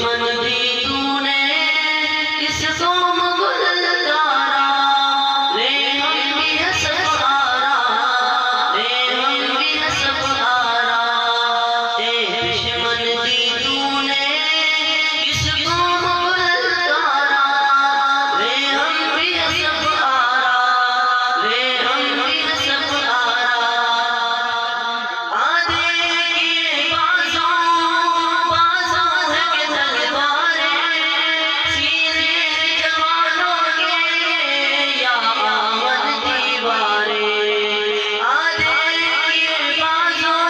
دشمن بھی تو نے کس قوم کو للکارا، رے ہم بھی حسب آرا، رے ہم بھی حسب آرا، اے دشمن بھی تو نے کس قوم کو للکارا، رے ہم بھی حسب آرا، رے ہم بھی حسب آرا، آدھے کی بازوں ہے کہ تلواریں سینے جوانوں کے یا آمن دیواریں، آدھے کی بازوں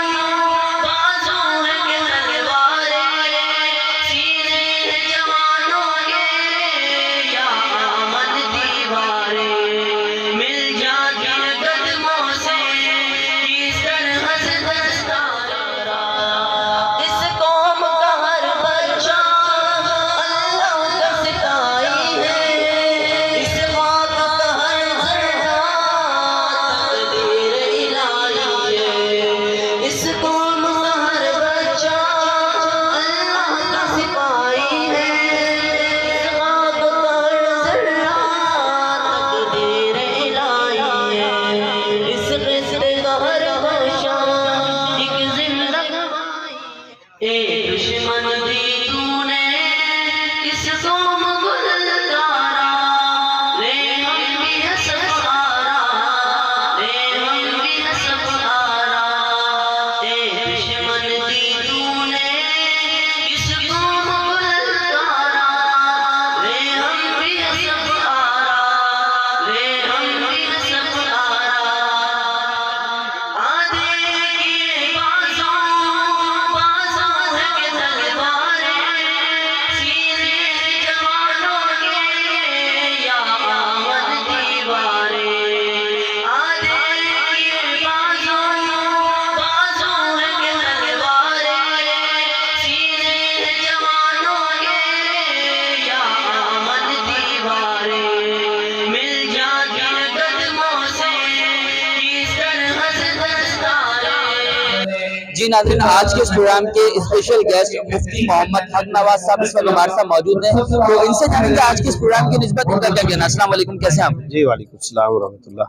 ہے کہ تلواریں سینے جوانوں کے یا آمن دیواریں، مل جاتی ہے قدموں سے کس طرح سے دستارا، اس قوم کا ہر بچہ اللہ کا ستائی ہے، اس خاک کا ہر ذرہ تقدیر الہی ہے، اس قوم کا ہر بچہ اللہ کا سپاہی ہے، اس خاک کا ہر ذرہ تقدیر الہی ہے، اس قصے کا ہر بچہ ایک زندہ گواہی ہے، اے دشمن بھی تو نے کس قوم کو للکارا، رے ہم بھی حسب آرا، رے ہم بھی حسب آرا، اے دشمن بھی تو نے کس قوم کو للکارا، رے ہم بھی حسب آرا، رے ہم بھی حسب آرا، آدھے کی بازوں ہے کہ تلواریں سینے جوانوں کے یا آمن دیواریں، آدھے کی بازوں ہے کہ تلواریں سینے جوانوں کے یا آمن دیواریں، مل جاتی ہے قدموں سے کس طرح سے دستاریں۔ جی ناظرین، آج کے اس پروگرام کے اسپیشل گیسٹ مفتی محمد حق نواز صاحب اس وقت ہمارے ساتھ موجود ہیں، تو ان سے جانیں گے آج کے اس پروگرام کی نسبت ان کا کیا کہنا ہے۔ السلام علیکم، کیسے ہیں آپ؟ جی وعلیکم السلام ورحمۃ اللہ۔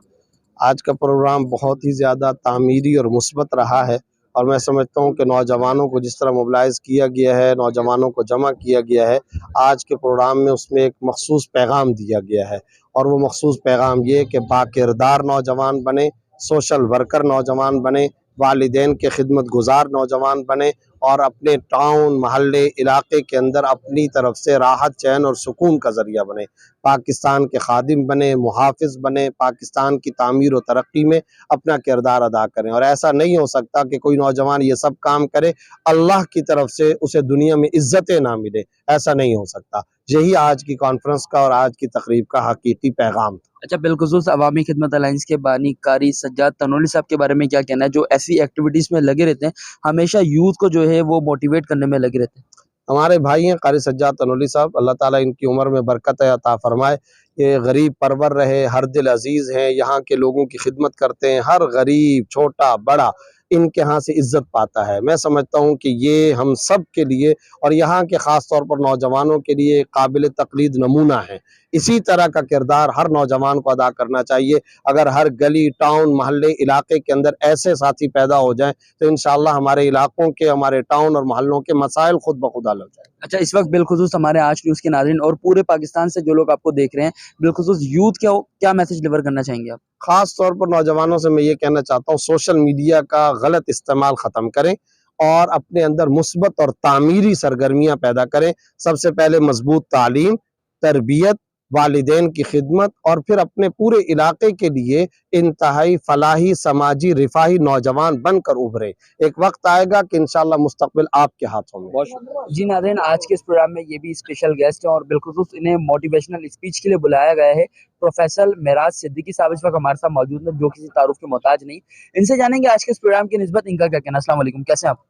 آج کا پروگرام بہت ہی زیادہ تعمیری اور مثبت رہا ہے، اور میں سمجھتا ہوں کہ نوجوانوں کو جس طرح موبلائز کیا گیا ہے، نوجوانوں کو جمع کیا گیا ہے آج کے پروگرام میں، اس میں ایک مخصوص پیغام دیا گیا ہے، اور وہ مخصوص پیغام یہ کہ باکردار نوجوان بنے، سوشل ورکر نوجوان بنے، والدین کے خدمت گزار نوجوان بنے، اور اپنے ٹاؤن، محلے، علاقے کے اندر اپنی طرف سے راحت، چین اور سکون کا ذریعہ بنے، پاکستان کے خادم بنے، محافظ بنے، پاکستان کی تعمیر و ترقی میں اپنا کردار ادا کریں۔ اور ایسا نہیں ہو سکتا کہ کوئی نوجوان یہ سب کام کرے، اللہ کی طرف سے اسے دنیا میں عزتیں نہ ملے، ایسا نہیں ہو سکتا۔ یہی آج کی کانفرنس کا اور آج کی تقریب کا حقیقی پیغام تھا۔ اچھا، بالخصوص عوامی خدمت الائنس کے بانی قاری سجاد تنولی صاحب کے بارے میں کیا کہنا ہے، جو ایسی ایکٹیویٹیز میں لگے رہتے ہیں، ہمیشہ یوتھ کو جو ہے وہ موٹیویٹ کرنے میں لگے رہتے ہیں؟ ہمارے بھائی ہیں قاری سجاد تنولی صاحب، اللہ تعالیٰ ان کی عمر میں برکت عطا فرمائے، یہ غریب پرور رہے، ہر دل عزیز ہیں، یہاں کے لوگوں کی خدمت کرتے ہیں، ہر غریب چھوٹا بڑا ان کے ہاں سے عزت پاتا ہے۔ میں سمجھتا ہوں کہ یہ ہم سب کے لیے اور یہاں کے خاص طور پر نوجوانوں کے لیے قابل تقلید نمونہ ہے۔ اسی طرح کا کردار ہر نوجوان کو ادا کرنا چاہیے۔ اگر ہر گلی، ٹاؤن، محلے، علاقے کے اندر ایسے ساتھی پیدا ہو جائیں تو انشاءاللہ ہمارے علاقوں کے، ہمارے ٹاؤن اور محلوں کے مسائل خود بخود حل ہو جائیں۔ اچھا، اس وقت بالخصوص ہمارے آج نیوز کے ناظرین اور پورے پاکستان سے جو لوگ آپ کو دیکھ رہے ہیں، بالخصوص یوتھ کیا میسج ڈلیور کرنا چاہیں گے آپ؟ خاص طور پر نوجوانوں سے میں یہ کہنا چاہتا ہوں، سوشل میڈیا کا غلط استعمال ختم کریں اور اپنے اندر مثبت اور تعمیری سرگرمیاں پیدا کریں۔ سب سے پہلے مضبوط تعلیم، تربیت، والدین کی خدمت، اور پھر اپنے پورے علاقے کے لیے انتہائی فلاحی، سماجی، رفاہی نوجوان بن کر ابھرے۔ ایک وقت آئے گا کہ انشاءاللہ مستقبل آپ کے ہاتھوں میں۔ بہت شکریہ جی ناظرین، آج کے اس پروگرام میں یہ بھی اسپیشل گیسٹ ہیں اور بالخصوص انہیں موٹیویشنل اسپیچ کے لیے بلایا گیا ہے۔ پروفیسر معراج صدیقی صاحب اس وقت ہمارے ساتھ موجود ہیں، جو کسی تعارف کے محتاج نہیں۔ ان سے جانیں گے آج کے اس پروگرام کی نسبت ان کا کیا کہنا ہے۔ السلام علیکم، کیسے ہیں آپ؟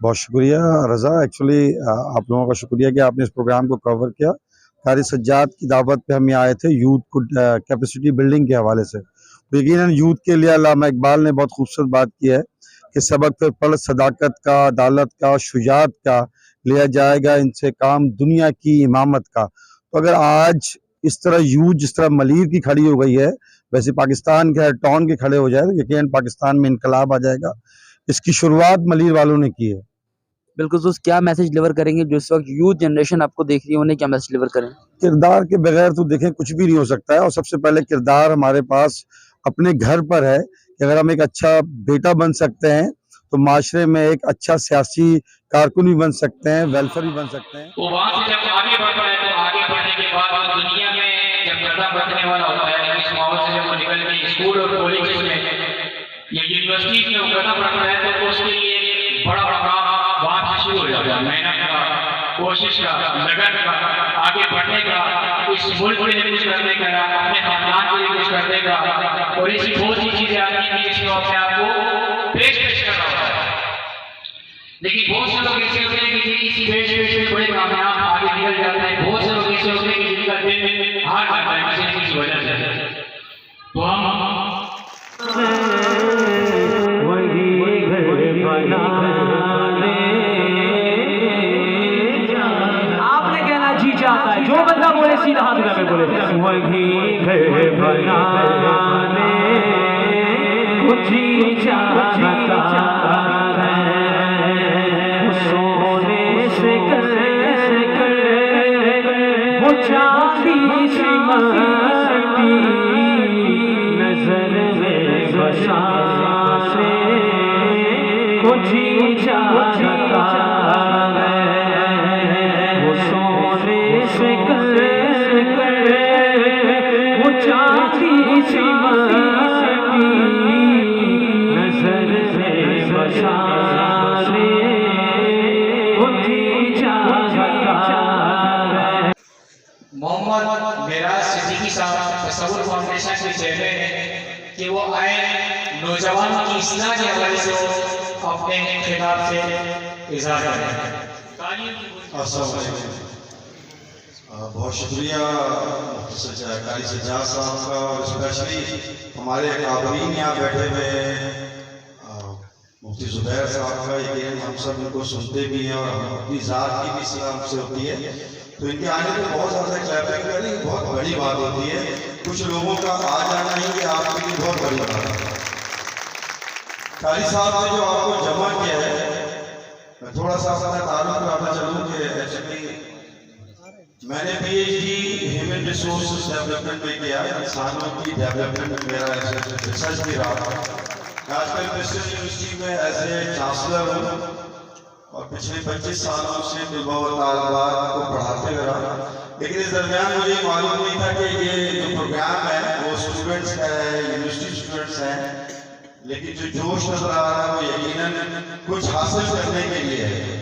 بہت شکریہ رضا، ایکچولی آپ لوگوں کا شکریہ کہ آپ نے اس پروگرام کو کور کیا۔ قاری سجاد کی دعوت پہ ہم یہاں آئے تھے یوتھ کو کیپیسٹی بلڈنگ کے حوالے سے۔ یقیناً یوتھ کے لیے علامہ اقبال نے بہت خوبصورت بات کی ہے کہ سبق پہ پڑھ صداقت کا، عدالت کا، شجاعت کا، لیا جائے گا ان سے کام دنیا کی امامت کا. تو اگر آج اس طرح یوتھ جس طرح ملیر کی کھڑی ہو گئی ہے ویسے پاکستان کے ہر ٹاؤن کے کھڑے ہو جائے تو یقیناً پاکستان میں انقلاب آ جائے گا. اس کی شروعات ملیر والوں نے کی ہے. بالکل دوست، کیا میسج ڈلیور کریں گے جو اس وقت یوتھ جنریشن آپ کو دیکھ رہی ہے، انہیں کیا میسج ڈلیور کریں؟ کردار کے بغیر تو دیکھیں کچھ بھی نہیں ہو سکتا ہے، اور سب سے پہلے کردار ہمارے پاس اپنے گھر پر ہے کہ اگر ہم ایک اچھا بیٹا بن سکتے ہیں تو معاشرے میں ایک اچھا سیاسی کارکن بھی بن سکتے ہیں، ویلفیئر بھی بن سکتے ہیں. وہ وہاں سے جب آگے بڑھتا ہے تو آگے بڑھنے کے بعد وہ دنیا میں جب قدم رکھنے والا ہوتا ہے، اس ماحول سے جب وہ نکل کے اسکول اور کالج میں یا یونیورسٹی میں وہ قدم رکھتا ہے تو اس کے لیے بڑا بڑا کام وہاں سے شروع ہو جاتا ہے، محنت کا، کوشش کا، لگن کا، آگے بڑھنے کا، اس ملک کے لیے کچھ کرنے کا، اپنے خاندان کے لیے کچھ کرنے کا، اور ایسی بہت سی چیزیں آتی ہیں جس کو اپنے آپ کو پیش کرنا ہوتا ہے. لیکن بہت سے لوگ ایسے ہوتے ہیں کہ کسی پیش میں بڑے کامیاب آگے نکل جاتے ہیں. بہت سے لوگ ایسے ہوتے ہیں کہ جن کا دل ہار جاتا ہے کسی وجہ سے. تو آپ نے کہنا جی چاہتا ہے، جو بندہ بولے سیدھا ہاتھ اٹھا کے بولے وہی گھر بنانے کو جی چاہتا ہے، سونے سے کر وہ چاندی سی مٹی نظر میں بسانے کو جی چاہتا ہے، وہ سونے سے کر وہ چاندی سی مٹی نظر میں بسانے کو جی چاہتا ہے. محمد معراج صدیقی صاحب تصور فاؤنڈیشن کے چیئرمین ہیں کہ وہ آئے نوجوانوں کی اصلاح کے حوالے سے اپنے خطاب سے اظہار کریں. السلام علیکم. بہت شکریہ قاری سجاد صاحب کا، اور اسپیشلی ہمارے اکابرین یہاں بیٹھے ہوئے ہیں، مفتی زبیر صاحب کا. یقیناً ہم سب ان کو سنتے بھی ہیں اور اپنی ذات کی بھی اصلاح ہم سے ہوتی ہے، تو ان کے آنے میں بہت زیادہ کلیپنگ کریں، یہ بہت بڑی بات ہوتی ہے. کچھ لوگوں کا آ جانا ہی کہ آپ کے لیے بہت بڑی بات ہے. قاری صاحب نے جو آپ کو جمع کیا ہے، میں تھوڑا سا اپنا تعارف کرانا چاہوں کہ ایکچولی میں نے P H D human resources development میں کیا، انسانوں کی ڈیولپمنٹ میں میرا ریسرچ بھی رہا. میں آج کل کرسچن یونیورسٹی میں ایز اے چانسلر ہوں اور پچھلے 25 سالوں سے طلباء و طالبات کو پڑھاتے رہا. لیکن اس درمیان مجھے معلوم نہیں تھا کہ یہ جو پروگرام ہے وہ اسٹوڈنٹس کا ہے، یونیورسٹی اسٹوڈنٹس ہیں، لیکن جو جوش نظر آ رہا ہے وہ یقیناً کچھ حاصل کرنے کے لیے ہے.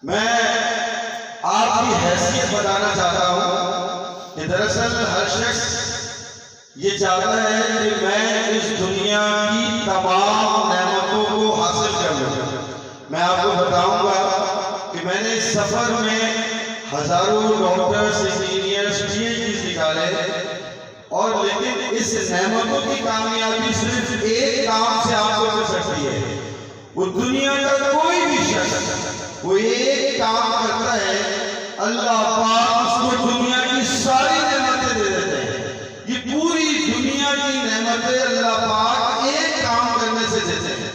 میں آپ کی حیثیت بتانا چاہتا ہوں کہ دراصل ہر شخص یہ چاہتا ہے کہ میں اس دنیا کی تمام نعمتوں کو حاصل کر لوں. میں آپ کو بتاؤں گا کہ میں نے اس سفر میں ہزاروں doctors, engineers, P H Ds نکالے، اور لیکن اس نعمتوں کی کامیابی صرف ایک کام سے آپ کو مل سکتی ہے. وہ دنیا کا کوئی بھی شخص وہ ایک کام کرتا ہے، اللہ پاک اس کو دنیا کی ساری نعمتیں دے دیتے ہیں. یہ پوری دنیا کی نعمتیں اللہ پاک ایک کام کرنے سے دیتے ہیں.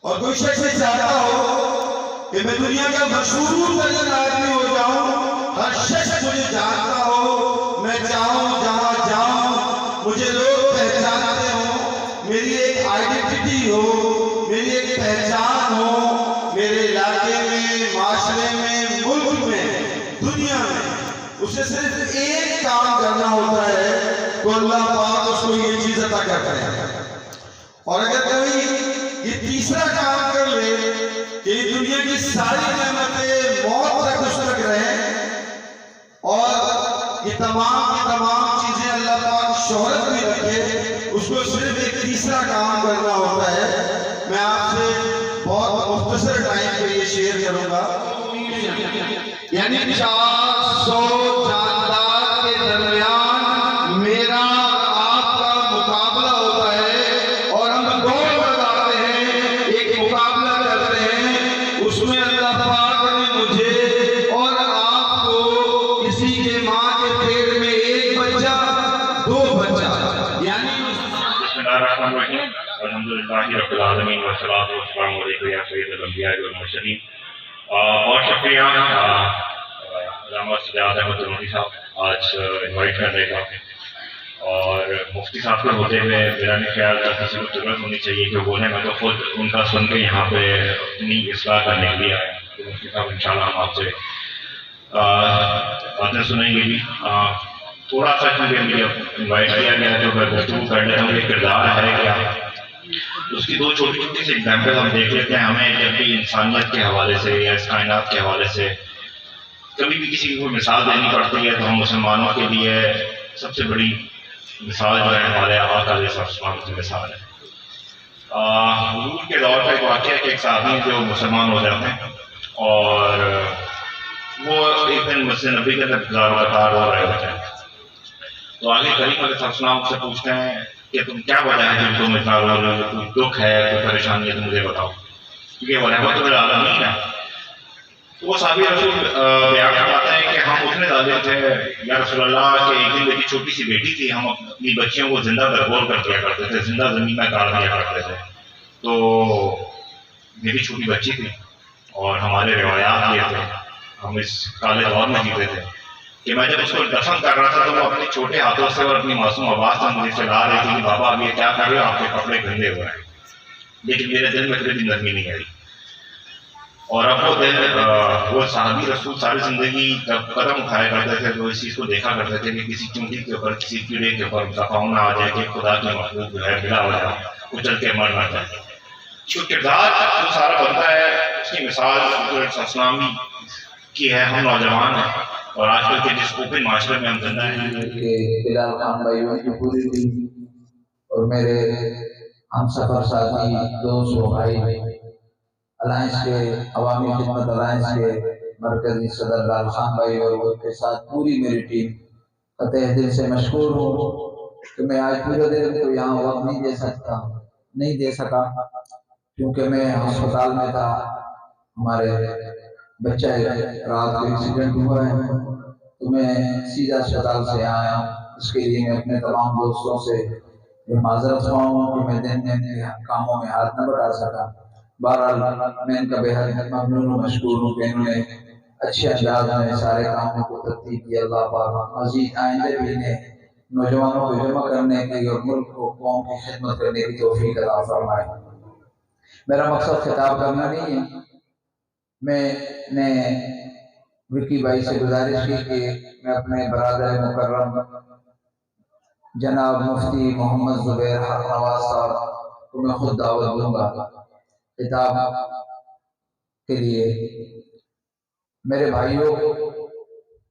اور کوئی شخص چاہتا ہو کہ میں دنیا کا مشہور ترین آدمی ہو جاؤں، ہر شخص مجھے جانتا ہو، میں چاہوں جہاں جاؤں مجھے لوگ پہچانتے ہوں، میری ایک آئیڈینٹی ہو، میری ایک پہچان ہو میرے علاقے میں، معاشرے میں، ملک میں، دنیا میں، اسے صرف ایک کام کرنا ہوتا ہے تو اللہ پاک اس کو یہ چیز عطا کرتے ہیں. اور اگر کوئی یہ تیسرا کام کر لے کہ یہ دنیا کی ساری نعمتیں موت تک اس تک رہیں، اور یہ تمام کی تمام چیزیں اللہ پاک شہرت بھی رکھے، اس کو صرف ایک تیسرا کام کرنا ہوتا ہے. میں آپ سے بہت مختصر ٹائم پہ یہ شیئر کروں گا. یعنی 400 جاندار کے درمیان میرا آپ کا مقابلہ ہوتا ہے، اور ہم دوڑ لگاتے ہیں، ایک مقابلہ کرتے ہیں، اس میں اللہ رب العالمین والصلاۃ والسلام علیکم یا سید الانبیاء والمرسلین۔ بہت شکریہ علامہ سجاد احمد تنوری صاحب آج انوائٹ کرنے کا، اور مفتی صاحب کے ہوتے ہوئے میرا نہیں خیال تھا کسی کو ضرورت ہونی چاہیے کہ بولیں، میں تو خود ان کا سن کے یہاں پہ اپنی اصلاح کرنے کے لیے آیا ہوں۔ تو مفتی صاحب انشاءاللہ ہم آپ سے باتیں سنیں گے بھی۔ تھوڑا سا کیونکہ مجھے انوائٹ کیا گیا تو میں گفتگو کر لیتا ہوں کہ کردار ہے کیا، اس کی دو چھوٹی چھوٹی سی ایگزامپل ہم دیکھ لیتے ہیں۔ ہمیں جب بھی انسانیت کے حوالے سے یا اس کائنات کے حوالے سے کبھی بھی کسی کی کوئی مثال دینی پڑتی ہے تو ہم مسلمانوں کے لیے سب سے بڑی مثال جو ہے ہمارے آقا علیہ السلام کی مثال ہے۔ حضور کے دور کا ایک واقعہ ہے کہ ایک صحابی جو مسلمان ہو جاتے ہیں اور وہ ایک دن مسجد نبی کے اندر گزار و قطار ہو رہے ہوتے ہیں، تو آگے کریم علیہ السلام سے پوچھتے ہیں کہ تم کیا وجہ ہے کہ تم اتنا رو رہے ہو، کوئی دکھ ہے، کوئی پریشانی ہے تو مجھے بتاؤ، کیونکہ وہ رحمت للعالمین ہے۔ تو وہ صحابی رسول بیان کرواتے ہیں کہ ہم اٹھنے والے تھے یا رسول اللہ کہ ایک دن میری چھوٹی سی بیٹی تھی، ہم اپنی بچیوں کو زندہ درگور کر دیا کرتے تھے، زندہ زمین میں گاڑ دیا کرتے تھے۔ تو میری چھوٹی بچی تھی اور ہمارے روایات یہ تھے، ہم اس کالے دور میں جیتے تھے کہ میں جب اس کو دفن کر رہا تھا تو وہ اپنے چھوٹے ہاتھوں سے اور اپنی معصوم آواز سے مجھے چلا رہی تھی کہ بابا اب یہ کیا کر رہے ہو، آپ کے کپڑے گندے ہوئے ہیں، لیکن میرے دل میں کبھی نرمی نہیں آئی۔ اور اب وہ دن وہ صحابی رسول ساری زندگی جب قدم اٹھایا کرتے تھے تو اس چیز کو دیکھا کرتے تھے کہ کسی چونٹی کے اوپر، کسی کیڑے کے اوپر ان کا پاؤں نہ آ جائے کہ خدا کی مخلوق جو ہے بلا ہو جائے، کچل کے مر نہ جائے۔ جو کردار جو سارا بنتا ہے اس کی مثال حضور علیہ السلام کی ہے۔ ہم نوجوان ہیں اور آج کل کے جس اوپن معاشرے میں ہم زندہ ہیں، کہ بلال خان بھائیوں کی پوری ٹیم اور میرے ہم سفر ساتھی دوست و بھائی الائنس کے عوامی خدمت الائنس کے مرکزی صدر لال خان بھائی اور ان کے ساتھ پوری میری ٹیم قطع دل سے مشکور ہوں کہ میں آج پورے دن تو یہاں وقت نہیں دے سکا کیونکہ میں ہسپتال میں تھا، ہمارے بچہ رات کو ایکسیڈنٹ ہوا ہے تو میں سیدھا اسپتال سے آیا ہوں۔ اس کے لیے میں اپنے تمام دوستوں سے معذرت خواہ ہوں کہ میں دن میں کاموں میں ہاتھ نہ بٹا سکا۔ بہرحال میں ان کا بے حد ممنون و مشکور ہوں کہ انہوں نے اچھے انداز میں سارے کاموں کو ترتیب دی۔ اللہ پاک مزید آئندہ بھی انہیں نوجوانوں کو جمع کرنے کی اور ملک کو قوم کی خدمت کرنے کی توفیق عطا فرمائے۔ میرا مقصد خطاب کرنا نہیں ہے، میں نے وکی بھائی سے گزارش کی کہ میں اپنے برادر مکرم جناب مفتی محمد زبیر حق نواز صاحب کو میں خود دعوت دوں گا خطاب کے لیے۔ میرے بھائیوں،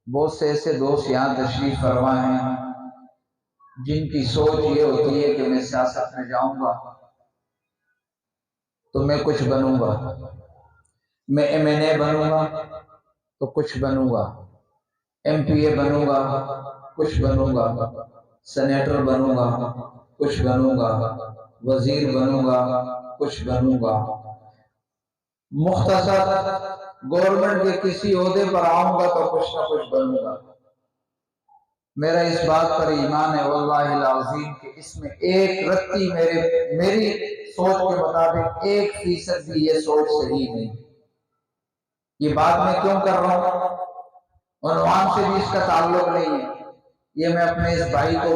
بہت سے ایسے دوست یہاں تشریف فرما ہیں جن کی سوچ یہ ہوتی ہے کہ میں سیاست میں جاؤں گا تو میں کچھ بنوں گا، میں MNA بنوں گا تو کچھ بنوں گا، MPA بنوں گا کچھ بنوں گا، سینیٹر بنوں گا کچھ بنوں گا، وزیر بنوں گا کچھ بنوں گا، مختصر گورنمنٹ کے کسی عہدے پر آؤں گا تو کچھ نہ کچھ بنوں گا۔ میرا اس بات پر ایمان ہے واللہ العظیم کہ اس میں ایک رتی میری سوچ کے مطابق 1% بھی یہ سوچ صحیح نہیں۔ یہ بات میں کیوں کر رہا ہوں، عنوان سے بھی اس کا تعلق نہیں ہے، یہ میں اپنے اس بھائی کو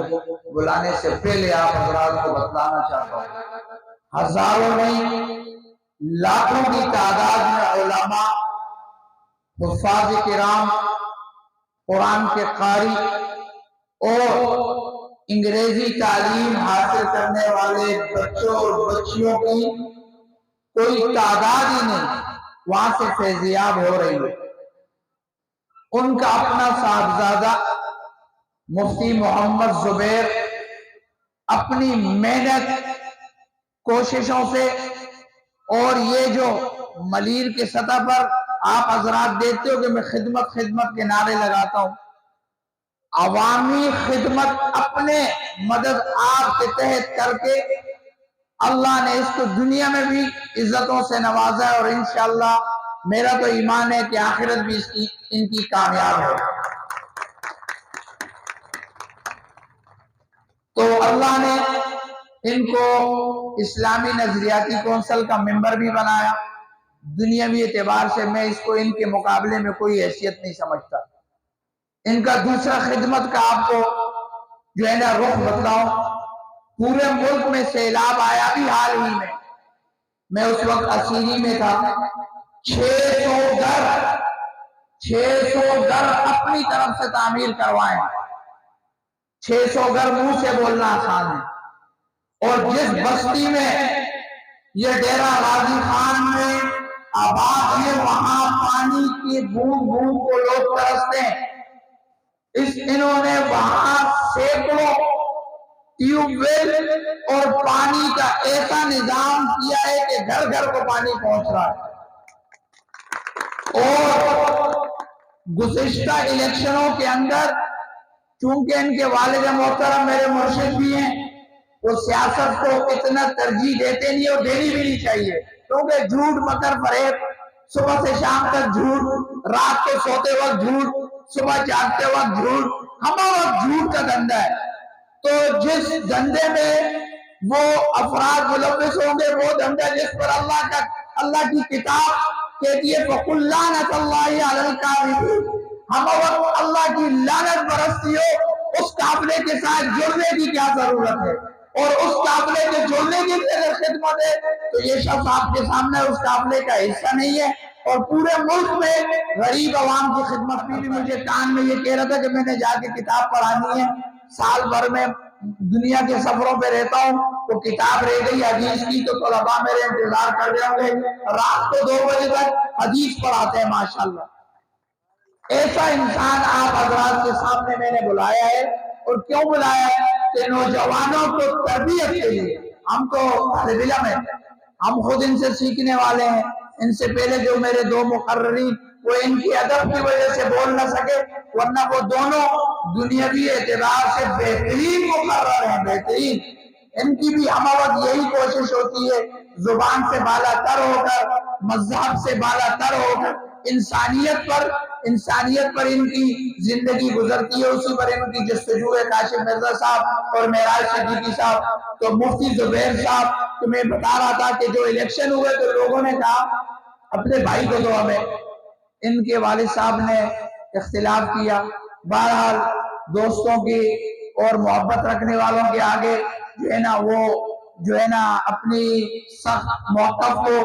بلانے سے پہلے آپ حضرات کو بتلانا چاہتا ہوں۔ ہزاروں نہیں لاکھوں کی تعداد میں علماء، حفاظ کرام، قرآن کے قاری اور انگریزی تعلیم حاصل کرنے والے بچوں اور بچیوں کی کوئی تعداد ہی نہیں وہاں سے فیضیاب ہو رہی ہے۔ ان کا اپنا صاحبزادہ مفتی محمد زبیر اپنی محنت، کوششوں سے اور یہ جو ملیر کے سطح پر آپ حضرات دیکھتے ہو کہ میں خدمت کے نعرے لگاتا ہوں، عوامی خدمت اپنے مدد آپ کے تحت کر کے اللہ نے اس کو دنیا میں بھی عزتوں سے نوازا ہے، اور انشاءاللہ میرا تو ایمان ہے کہ آخرت بھی ان کی کامیاب ہے۔ تو اللہ نے ان کو اسلامی نظریاتی کونسل کا ممبر بھی بنایا. دنیاوی اعتبار سے میں اس کو ان کے مقابلے میں کوئی حیثیت نہیں سمجھتا. ان کا دوسرا خدمت کا آپ کو جو ہے نا رخ بتلاؤں. پورے ملک میں سیلاب آیا بھی حال ہی میں اس وقت اسیری میں تھا. 600 گھر اپنی طرف سے تعمیر کروائیں. 600 گھر منہ سے بولنا آسان ہے. اور جس بستی میں یہ ڈیرہ غازی خان میں آباد ہے وہاں پانی کی بوند بوند کو لوگ ترستے ہیں. انہوں نے وہاں سینکڑوں ٹیوب ویل اور پانی کا ایسا نظام کیا ہے کہ گھر گھر کو پانی پہنچ رہا ہے. اور گزشتہ الیکشنوں کے اندر چونکہ ان کے والد محترم میرے مرشد بھی ہیں, وہ سیاست کو اتنا ترجیح دیتے نہیں اور دینی بھی نہیں چاہیے, کیونکہ جھوٹ مکر فریب, صبح سے شام تک جھوٹ, رات کو سوتے وقت جھوٹ, صبح جاگتے وقت جھوٹ, ہمارا وقت جھوٹ کا دھندا ہے. تو جس دھندے میں وہ افراد ملوث ہوں گے وہ دھندا جس پر اللہ کی کتاب کہتی ہے فَقُلْ لَعْنَةَ اللَّهِ عَلَى الْكَاذِبِينَ, ہم وقت اللہ کی لعنت برستی ہو, اس قافلے کے ساتھ جڑنے کی کیا ضرورت ہے؟ اور اس قافلے کے جڑنے کی اگر خدمت ہے تو یہ شخص آپ کے سامنے اس قافلے کا حصہ نہیں ہے. اور پورے ملک میں غریب عوام کی خدمت بھی مجھے کان میں یہ کہہ رہا تھا کہ میں نے جا کے کتاب پڑھانی ہے. سال بھر میں دنیا کے سفروں پہ رہتا ہوں, تو کتاب رہ گئی حدیث کی تو طلباء میرے انتظار کر رہے ہوں گے, رات کو 2 بجے تک حدیث پڑھاتے ہیں ماشاءاللہ. ایسا انسان آپ حضرات کے سامنے میں نے بلایا ہے. اور کیوں بلایا ہے کہ نوجوانوں کو تربیت کے لیے. ہم تو طالب علم ہیں, ہم خود ان سے سیکھنے والے ہیں. ان سے پہلے جو میرے 2 مقررین وہ ان کی ادب کی وجہ سے بول نہ سکے, ورنہ وہ دونوں دنیاوی اعتبار سے بہترین مقرر ہیں, بہترین. ان کی بھی ہم وقت یہی کوشش ہوتی ہے زبان سے بالا تر ہو کر, مذہب سے بالا تر ہو کر, انسانیت پر ان کی زندگی گزرتی ہے. اسی پر ان کی جستجو ہے. کاشف مرزا صاحب اور معراج صدیقی صاحب. تو مفتی زبیر صاحب تو میں بتا رہا تھا کہ جو الیکشن ہوئے تو لوگوں نے کہا اپنے بھائی کو دو ہمیں. ان کے والد صاحب نے اختلاف کیا. بہرحال دوستوں کی اور محبت رکھنے والوں کے آگے جو ہے نا وہ جو ہے نا اپنی سخت موقف کو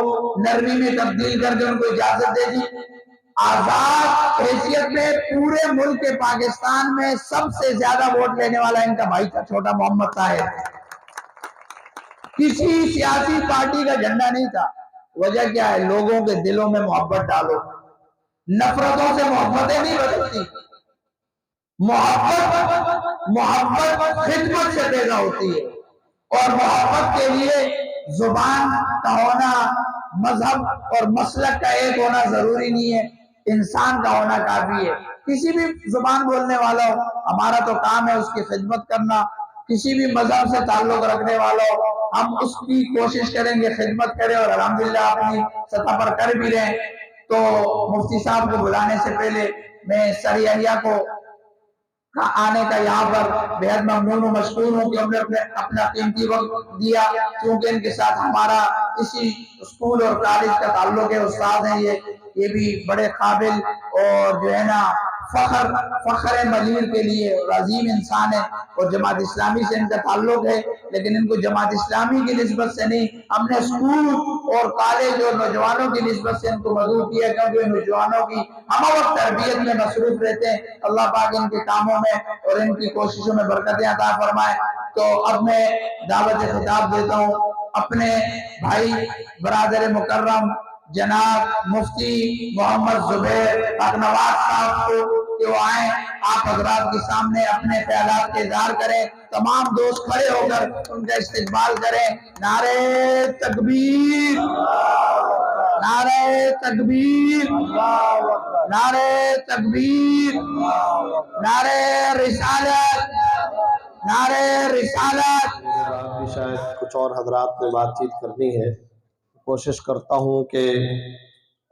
نرمی میں تبدیل کر کے ان کو اجازت دے دی. آزاد حیثیت میں پورے ملک پاکستان میں سب سے زیادہ ووٹ لینے والا ان کا بھائی تھا, چھوٹا محمد طاہر. کسی سیاسی پارٹی کا جھنڈا نہیں تھا. وجہ کیا ہے؟ لوگوں کے دلوں میں محبت ڈالو. نفرتوں سے محبتیں نہیں بدلتی. محبت خدمت سے پیدا ہوتی ہے. اور محبت کے لیے زبان کا ہونا, مذہب اور مسلک کا ایک ہونا ضروری نہیں ہے, انسان کا ہونا کافی ہے. کسی بھی زبان بولنے والا ہو, ہمارا تو کام ہے اس کی خدمت کرنا. کسی بھی مذہب سے تعلق رکھنے والا ہو, ہم اس کی کوشش کریں گے خدمت کریں, اور الحمدللہ اپنی سطح پر کر بھی رہے ہیں. تو مفتی صاحب کو بلانے سے پہلے میں سریعہ کو آنے کا یہاں پر بہت ممنون و مشکور ہوں کہ ہم نے اپنا قیمتی وقت دیا, کیونکہ ان کے ساتھ ہمارا اسی اسکول اور کالج کا تعلق ہے. استاد ہیں یہ بھی بڑے قابل اور جو ہے نا فخر ملیر کے لیے عظیم انسان ہے. اور جماعت اسلامی سے ان کا تعلق ہے, لیکن ان کو جماعت اسلامی کی نسبت سے نہیں, ہم نے اسکول اور کالج اور نوجوانوں کی نسبت سے ان کو مدعو کیا, کیونکہ نوجوانوں کی ہم وقت تربیت میں مصروف رہتے ہیں. اللہ پاک ان کے کاموں میں اور ان کی کوششوں میں برکتیں عطا فرمائے. تو اب میں دعوت خطاب دیتا ہوں اپنے بھائی برادر مکرم جناب مفتی محمد زبیر اکنواز صاحب کو کہ وہ آئیں, آپ حضرات کے سامنے اپنے خیالات کے اظہار کریں. تمام دوست کھڑے ہو کر ان کا استقبال کریں. نعرہ تکبیر, نعرہ تکبیر, نعرہ تکبیر, نعرہ رسالت, نعرہ رسالت. شاید کچھ اور حضرات میں بات چیت کرنی ہے. کوشش کرتا ہوں کہ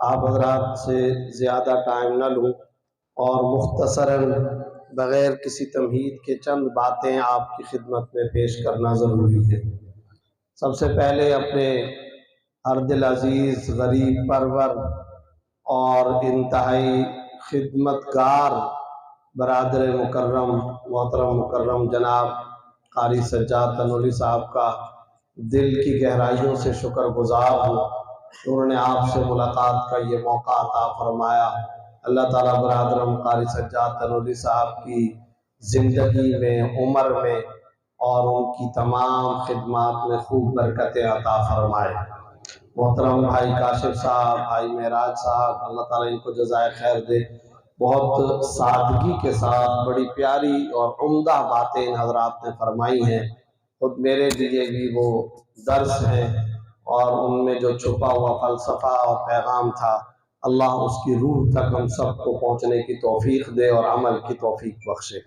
آپ حضرات سے زیادہ ٹائم نہ لوں اور مختصراً بغیر کسی تمہید کے چند باتیں آپ کی خدمت میں پیش کرنا ضروری ہے. سب سے پہلے اپنے ہر دل عزیز غریب پرور اور انتہائی خدمتگار برادر مکرم محترم مکرم جناب قاری سجاد تنوری صاحب کا دل کی گہرائیوں سے شکر گزار ہوں. انہوں نے آپ سے ملاقات کا یہ موقع عطا فرمایا. اللہ تعالیٰ برادرم قاری سجاد تنوری صاحب کی زندگی میں، عمر میں اور ان کی تمام خدمات میں خوب برکتیں عطا فرمائے. محترم بھائی کاشف صاحب، بھائی معراج صاحب، اللہ تعالیٰ ان کو جزائے خیر دے. بہت سادگی کے ساتھ بڑی پیاری اور عمدہ باتیں ان حضرات نے فرمائی ہیں. خود میرے لیے بھی وہ درس ہیں اور ان میں جو چھپا ہوا فلسفہ اور پیغام تھا، اللہ اس کی روح تک ہم سب کو پہنچنے کی توفیق دے اور عمل کی توفیق بخشے.